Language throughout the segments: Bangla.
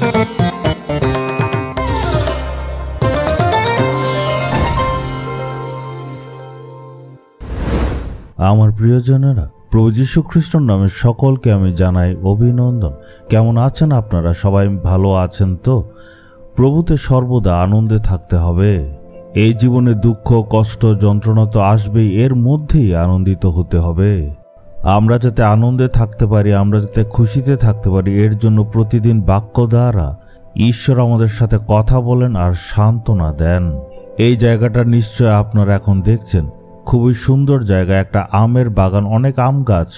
আমার প্রিয়জনেরা, প্রভু যীশু খ্রিস্টের নামে সকলকে আমি জানাই অভিনন্দন। কেমন আছেন আপনারা? সবাই ভালো আছেন তো? প্রভুতে সর্বদা আনন্দে থাকতে হবে। এই জীবনে দুঃখ, কষ্ট, যন্ত্রণা তো আসবেই, এর মধ্যেই আনন্দিত হতে হবে। আমরা যাতে আনন্দে থাকতে পারি, আমরা যাতে খুশিতে থাকতে পারি, এর জন্য প্রতিদিন বাক্য দ্বারা ঈশ্বর আমাদের সাথে কথা বলেন আর সান্ত্বনা দেন। এই জায়গাটা নিশ্চয় আপনারা এখন দেখছেন, খুবই সুন্দর জায়গা, একটা আমের বাগান, অনেক আম গাছ।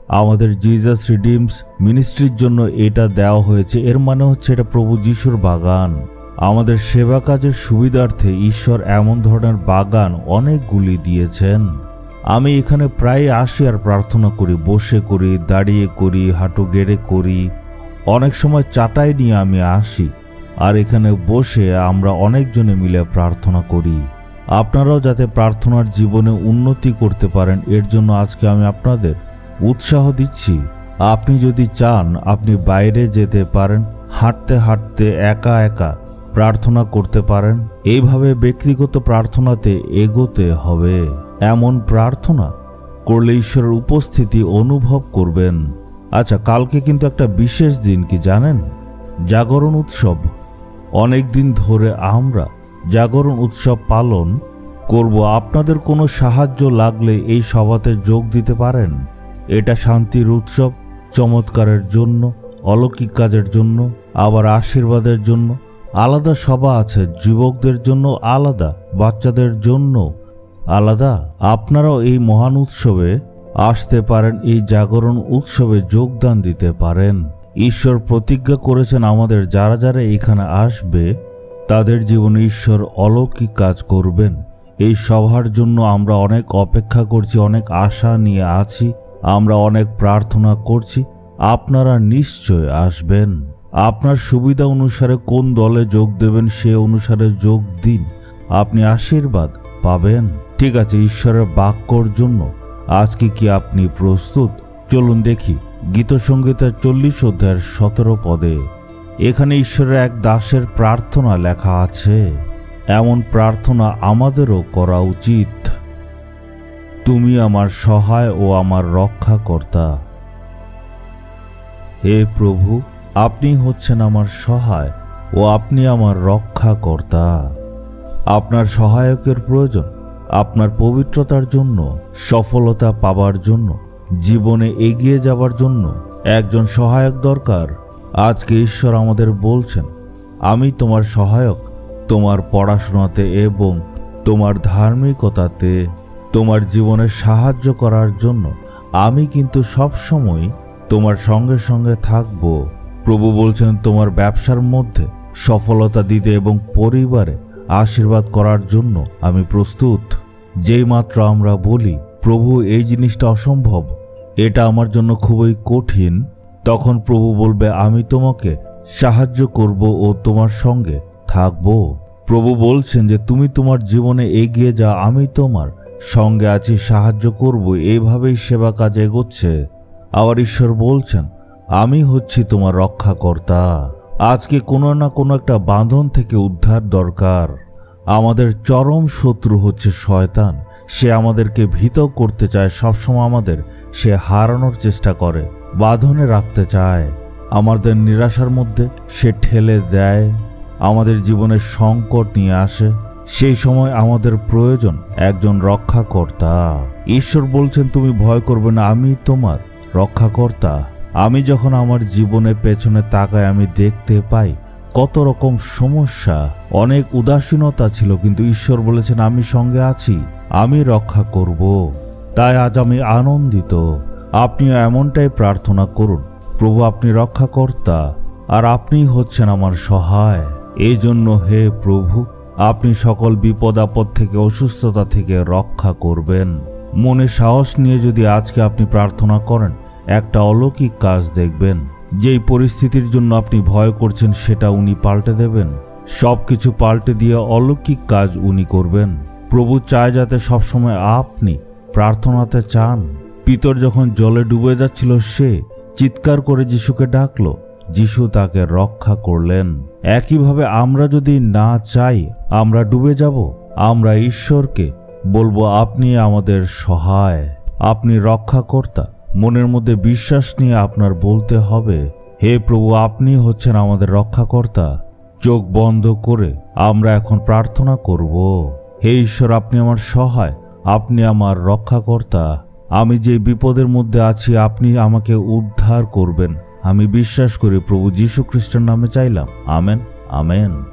আমাদের জিজাস রিডিমস মিনিস্ট্রির জন্য এটা দেওয়া হয়েছে। এর মানে হচ্ছে এটা প্রভু যিশুর বাগান। আমাদের সেবা কাজের সুবিধার্থে ঈশ্বর এমন ধরনের বাগান অনেকগুলি দিয়েছেন। আমি এখানে প্রায় আসি আর প্রার্থনা করি, বসে করি, দাঁড়িয়ে করি, হাঁটু গেড়ে করি, অনেক সময় চাটাই নিয়ে আমি আসি আর এখানে বসে আমরা অনেকজনে মিলে প্রার্থনা করি। আপনারাও যাতে প্রার্থনার জীবনে উন্নতি করতে পারেন, এর জন্য আজকে আমি আপনাদের উৎসাহ দিচ্ছি। আপনি যদি চান, আপনি বাইরে যেতে পারেন, হাঁটতে হাঁটতে একা একা প্রার্থনা করতে পারেন। এইভাবে ব্যক্তিগত প্রার্থনাতে এগোতে হবে। এমন প্রার্থনা করলে ঈশ্বরের উপস্থিতি অনুভব করবেন। আচ্ছা, কালকে কিন্তু একটা বিশেষ দিন, কি জানেন? জাগরণ উৎসব। অনেক দিন ধরে আমরা জাগরণ উৎসব পালন করব। আপনাদের কোনো সাহায্য লাগলে এই সভাতে যোগ দিতে পারেন। এটা শান্তির উৎসব, চমৎকারের জন্য, অলৌকিক কাজের জন্য, আবার আশীর্বাদের জন্য আলাদা সভা আছে। যুবকদের জন্য আলাদা, বাচ্চাদের জন্য আলাদা। আপনারাও এই মহান উৎসবে আসতে পারেন, এই জাগরণ উৎসবে যোগদান দিতে পারেন। ঈশ্বর প্রতিজ্ঞা করেছেন আমাদের যারা যারা এখানে আসবে তাদের জীবনে ঈশ্বর অলৌকিক কাজ করবেন। এই সভার জন্য আমরা অনেক অপেক্ষা করছি, অনেক আশা নিয়ে আছি, আমরা অনেক প্রার্থনা করছি। আপনারা নিশ্চয় আসবেন। আপনার সুবিধা অনুসারে কোন দলে যোগ দেবেন সে অনুসারে যোগ দিন, আপনি আশীর্বাদ পাবেন। ঠিক আছে, ঈশ্বরের বাক্যর জন্য আজকে কি আপনি প্রস্তুত? চলুন দেখি গীতসংহিতার 40 অধ্যায়ের 17 পদে। এখানে ঈশ্বরের এক দাসের প্রার্থনা লেখা আছে। এমন প্রার্থনা আমাদেরও করা উচিত। তুমি আমার সহায় ও আমার রক্ষাকর্তা। হে প্রভু, আপনি হচ্ছেন আমার সহায় ও আপনি আমার রক্ষাকর্তা। আপনার সহায়কের প্রয়োজন আপনার পবিত্রতার জন্য, সফলতা পাবার জন্য, জীবনে এগিয়ে যাবার জন্য একজন সহায়ক দরকার। আজকে ঈশ্বর আমাদের বলছেন, আমি তোমার সহায়ক, তোমার পড়াশোনাতে এবং তোমার ধার্মিকতাতে, তোমার জীবনে সাহায্য করার জন্য আমি কিন্তু সবসময় তোমার সঙ্গে সঙ্গে থাকব। প্রভু বলছেন, তোমার ব্যবসার মধ্যে সফলতা দিতে এবং পরিবারে আশীর্বাদ করার জন্য আমি প্রস্তুত। যেই মাত্র আমরা বলি, প্রভু এই জিনিসটা অসম্ভব, এটা আমার জন্য খুবই কঠিন, তখন প্রভু বলবে, আমি তোমাকে সাহায্য করব ও তোমার সঙ্গে থাকব। প্রভু বলছেন যে তুমি তোমার জীবনে এগিয়ে যা, আমি তোমার সঙ্গে আছি, সাহায্য করব। এইভাবেই সেবা কাজ এগোচ্ছে। আবার ঈশ্বর বলছেন, আমি হচ্ছি তোমার রক্ষাকর্তা। আজকে কোনো না কোনো একটা বাঁধন থেকে উদ্ধার দরকার। আমাদের চরম শত্রু হচ্ছে শয়তান। সে আমাদেরকে ভীত করতে চায়, সবসময় আমাদের সে হারানোর চেষ্টা করে, বাঁধনে রাখতে চায়। আমাদের নিরাশার মধ্যে সে ঠেলে দেয়, আমাদের জীবনে সংকট নিয়ে আসে। সেই সময় আমাদের প্রয়োজন একজন রক্ষাকর্তা। ঈশ্বর বলছেন, তুমি ভয় করবে না, আমি তোমার রক্ষাকর্তা। আমি যখন আমার জীবনে পেছনে তাকাই, আমি দেখতে পাই কত রকম সমস্যা, অনেক উদাসীনতা ছিল, কিন্তু ঈশ্বর বলেছেন, আমি সঙ্গে আছি, আমি রক্ষা করব। তাই আজ আমি আনন্দিত। আপনিও এমনটাই প্রার্থনা করুন, প্রভু আপনি রক্ষাকর্তা আর আপনি হচ্ছেন আমার সহায়। এই জন্য হে প্রভু, আপনি সকল বিপদ আপদ থেকে, অসুস্থতা থেকে রক্ষা করবেন। মনে সাহস নিয়ে যদি আজকে আপনি প্রার্থনা করেন, একটা অলৌকিক কাজ দেখবেন। যেই পরিস্থিতির জন্য আপনি ভয় করছেন সেটা উনি পাল্টে দেবেন। সবকিছু পাল্টে দিয়ে অলৌকিক কাজ উনি করবেন। প্রভু চায় যাতে সবসময় আপনি প্রার্থনাতে চান। পিতর যখন জলে ডুবে যাচ্ছিল, সে চিৎকার করে যিশুকে ডাকলো, যিশু তাকে রক্ষা করলেন। একইভাবে আমরা যদি না চাই আমরা ডুবে যাব। আমরা ঈশ্বরকে বলবো, আপনি আমাদের সহায়, আপনি রক্ষাকর্তা। মনের মধ্যে বিশ্বাস নিয়ে আপনার বলতে হবে, হে প্রভু, আপনি হচ্ছেন আমাদের রক্ষাকর্তা। চোখ বন্ধ করে আমরা এখন প্রার্থনা করব, হে ঈশ্বর, আপনি আমার সহায়, আপনি আমার রক্ষাকর্তা। আমি যে বিপদের মধ্যে আছি আপনি আমাকে উদ্ধার করবেন। আমি বিশ্বাস করি প্রভু যীশু খ্রিস্টের নামে চাইলাম, আমেন, আমেন।